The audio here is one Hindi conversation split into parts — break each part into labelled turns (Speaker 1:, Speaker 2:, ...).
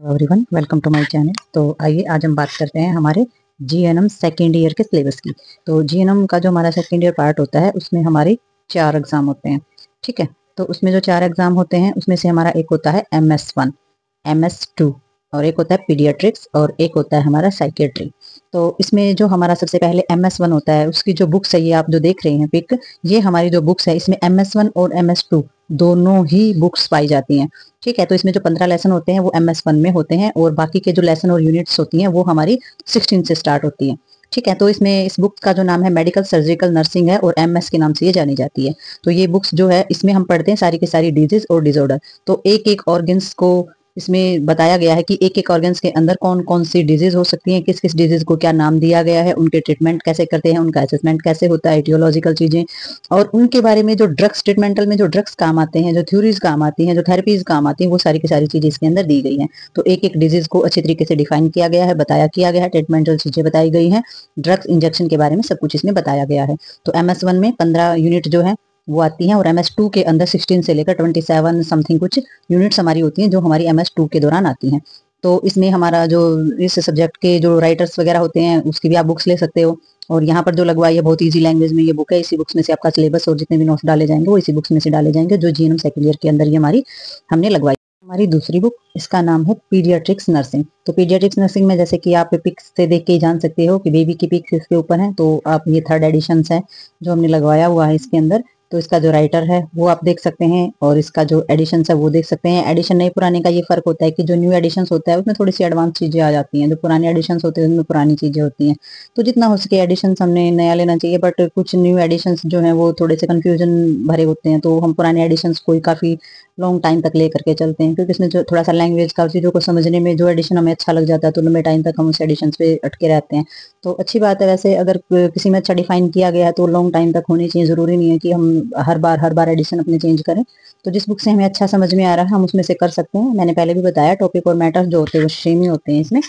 Speaker 1: Everyone, welcome to my channel. तो आइए आज हम बात करते हैं हमारे जीएनएम सेकेंड ईयर के सिलेबस की। तो जीएनएम का जो हमारा सेकेंड ईयर पार्ट होता है उसमें हमारे 4 एग्जाम होते हैं। ठीक है, तो उसमें जो 4 एग्जाम होते हैं उसमें से हमारा एक होता है MS1, MS2 और एक होता है पीडियाट्रिक्स और एक होता है हमारा साइकेट्री। तो इसमें जो हमारा सबसे पहले MS1 होता है उसकी जो बुक्स है, ये आप जो देख रहे हैं पिक, ये हमारी जो बुक्स है इसमें MS1 और MS2 दोनों ही बुक्स पाई जाती हैं। ठीक है, तो इसमें जो 15 लेसन होते हैं वो MS1 में होते हैं और बाकी के जो लेसन और यूनिट्स होती हैं वो हमारी 16 से स्टार्ट होती हैं। ठीक है, तो इसमें इस बुक का जो नाम है मेडिकल सर्जिकल नर्सिंग है और MS के नाम से ये जानी जाती है। तो ये बुक्स जो है इसमें हम पढ़ते हैं सारी की सारी डिजीज और डिसऑर्डर। तो एक एक ऑर्गन्स को इसमें बताया गया है कि एक एक ऑर्गन्स के अंदर कौन कौन सी डिजीज हो सकती है, किस किस डिजीज को क्या नाम दिया गया है, उनके ट्रीटमेंट कैसे करते हैं, उनका असेसमेंट कैसे होता है, एटियोलॉजिकल चीजें और उनके बारे में जो ड्रग्स ट्रीटमेंटल में जो ड्रग्स काम आते हैं, जो थ्योरीज काम आती हैं, जो थेरेपीज काम आती हैं, वो सारी की सारी चीजें इसके अंदर दी गई हैं। तो एक एक डिजीज को अच्छे तरीके से डिफाइन किया गया है, बताया किया गया है, ट्रीटमेंटल चीजें बताई गई हैं, ड्रग्स इंजेक्शन के बारे में सब कुछ इसमें बताया गया है। तो MS1 में 15 यूनिट जो है वो आती हैं और MS2 के अंदर 16 से लेकर 27 समथिंग कुछ यूनिट्स हमारी होती हैं जो हमारी MS2 के दौरान आती हैं। तो इसमें हमारा जो इस सब्जेक्ट के जो राइटर्स वगैरह होते हैं उसकी भी आप बुक्स ले सकते हो। और यहाँ पर जो लगवाई है बहुत इजी लैंग्वेज में ये बुक है। इसी बुक्स में से आपका सिलेबस और जितने भी नोट्स डाले जाएंगे वो इसी बुक्स में से डाले जाएंगे जो जीएनएम सेकेंड ईयर के अंदर ये हमारी हमने लगवाई। हमारी दूसरी बुक, इसका नाम है पीडियाट्रिक्स नर्सिंग। तो पीडियाट्रिक्स नर्सिंग में जैसे कि आप पिक्स से देख के ही जान सकते हो कि बेबी की पिक्स इसके ऊपर है। तो आप ये 3rd एडिशन है जो हमने लगवाया हुआ है इसके अंदर। तो इसका जो राइटर है वो आप देख सकते हैं और इसका जो एडिशन है वो देख सकते हैं। एडिशन नए पुराने का ये फर्क होता है कि जो न्यू एडिशन होता है उसमें थोड़ी सी एडवांस चीजें आ जाती हैं, जो पुराने एडिशन होते हैं उसमें पुरानी चीजें होती हैं। तो जितना हो सके एडिशन हमने नया लेना चाहिए, बट कुछ न्यू एडिशन जो है वो थोड़े से कंफ्यूजन भरे होते हैं। तो हम पुराने एडिशन को ही काफी लॉन्ग टाइम तक ले करके चलते हैं क्योंकि इसमें जो थोड़ा सा लैंग्वेज का चीजों को समझने में जो एडिशन हमें अच्छा लग जाता है तो लंबे टाइम तक हम उस एडिशन पे अटके रहते हैं। तो अच्छी बात है, वैसे अगर किसी में अच्छा डिफाइन किया गया है तो लॉन्ग टाइम तक होनी चाहिए, जरूरी नहीं है कि हम हर बार एडिशन अपने चेंज करें। तो जिस बुक से हमें अच्छा समझ में आ रहा है हम उसमें से कर सकते हैं। मैंने पहले भी बताया टॉपिक और मैटर जो होते हैं वो सेम ही होते हैं इसमें,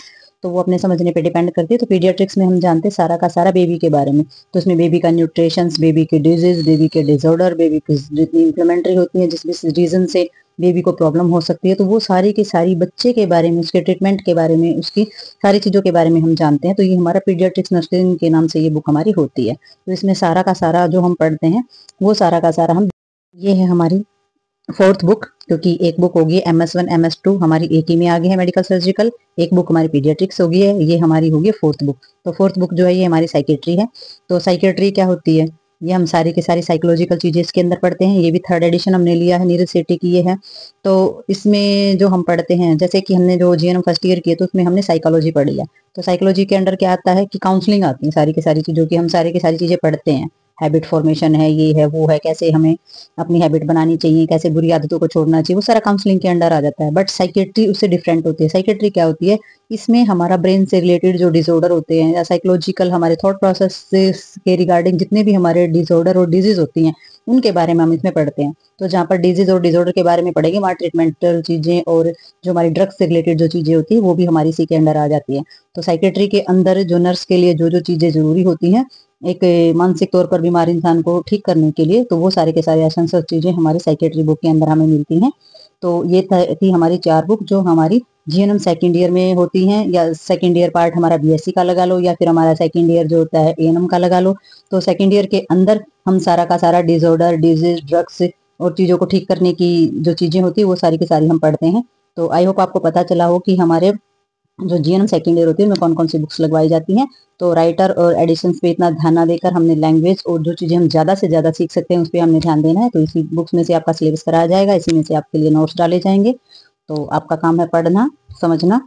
Speaker 1: तो वो अपने समझने पे डिपेंड करती है। तो पीडियाट्रिक्स में हम जानते हैं सारा का सारा बेबी के बारे में। तो इसमें बेबी का न्यूट्रिशन, बेबी के डिजीज, बेबी के डिसऑर्डर, बेबी की जितनी इम्प्लीमेंट्री होती है जिस रीजन से बेबी को प्रॉब्लम हो सकती है, तो वो सारी की सारी बच्चे के बारे में, उसके ट्रीटमेंट के बारे में, उसकी सारी चीजों के बारे में हम जानते हैं। तो ये हमारा पीडियाट्रिक्स नर्सिंग के नाम से ये बुक हमारी होती है। तो इसमें सारा का सारा जो हम पढ़ते हैं वो सारा का सारा हम, ये है हमारी 4th बुक। क्योंकि एक बुक होगी MS1 MS2 हमारी एक ही में आ गई है मेडिकल सर्जिकल, एक बुक हमारी पीडियाट्रिक्स होगी है, ये हमारी होगी 4th बुक। तो 4th बुक जो है ये हमारी साइकेट्री है। तो साइकेट्री क्या होती है, ये हम सारी की सारी साइकोलॉजिकल चीजें इसके अंदर पढ़ते हैं। ये भी 3rd एडिशन हमने लिया है, नीरज सेठी की ये है। तो इसमें जो हम पढ़ते हैं, जैसे कि हमने जो जीएनएम फर्स्ट ईयर किया तो उसमें हमने साइकोलॉजी पढ़ी है। तो साइकोलॉजी के अंडर क्या आता है कि काउंसलिंग आती है सारी की सारी चीजों की, हम सारी की सारी चीजें पढ़ते हैं। हैबिट फॉर्मेशन है, ये है वो है, कैसे हमें अपनी हैबिट बनानी चाहिए, कैसे बुरी आदतों को छोड़ना चाहिए, वो सारा काउंसलिंग के अंडर आ जाता है। बट साइकेट्री उससे डिफरेंट होती है। साइकेट्री क्या होती है, इसमें हमारा ब्रेन से रिलेटेड जो डिसऑर्डर होते हैं या साइकोलॉजिकल हमारे थॉट प्रोसेस के रिगार्डिंग जितने भी हमारे डिसऑर्डर और डिजीज होती हैं उनके बारे में हम इसमें पढ़ते हैं। तो जहाँ पर डिजीज और डिसऑर्डर के बारे में पढ़ेंगे वहाँ ट्रीटमेंटल चीजें और जो हमारी ड्रग्स से रिलेटेड जो चीजें होती है वो भी हमारी इसी के अंडर आ जाती है। तो साइकेट्री के अंदर जो नर्स के लिए जो जो चीजें जरूरी होती हैं एक मानसिक तौर पर बीमार इंसान को ठीक करने के लिए, तो वो सारे के सारे एसेंशियल चीजें हमारी साइकेट्री बुक के अंदर हमें मिलती हैं। तो ये थी हमारी 4 बुक जो हमारी जीएनएम सेकेंड ईयर में होती हैं, या सेकेंड ईयर पार्ट हमारा बीएससी का लगा लो या फिर हमारा सेकेंड ईयर जो होता है एएनएम का लगा लो। तो सेकेंड ईयर के अंदर हम सारा का सारा डिसऑर्डर, डिजीज, ड्रग्स और चीजों को ठीक करने की जो चीजें होती है वो सारी की सारी हम पढ़ते हैं। तो आई होप आपको पता चला हो कि हमारे जो जीएनएम सेकेंड ईयर होती है उनमें कौन कौन सी बुक्स लगवाई जाती हैं। तो राइटर और एडिशन पे इतना ध्यान ना देकर हमने लैंग्वेज और जो चीजें हम ज्यादा से ज्यादा सीख सकते हैं उस पर हमने ध्यान देना है। तो इसी बुक्स में से आपका सिलेबस कराया जाएगा, इसी में से आपके लिए नोट्स डाले जाएंगे। तो आपका काम है पढ़ना, समझना।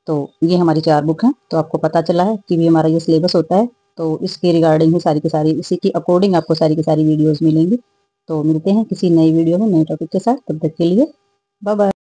Speaker 1: तो ये हमारी 4 बुक हैं। तो आपको पता चला है कि भी हमारा ये सिलेबस होता है। तो इसके रिगार्डिंग ही सारी की सारी, इसी की अकॉर्डिंग आपको सारी की सारी वीडियोज मिलेंगी। तो मिलते हैं किसी नई वीडियो में नए टॉपिक के साथ, तब तक के लिए बाय बाय।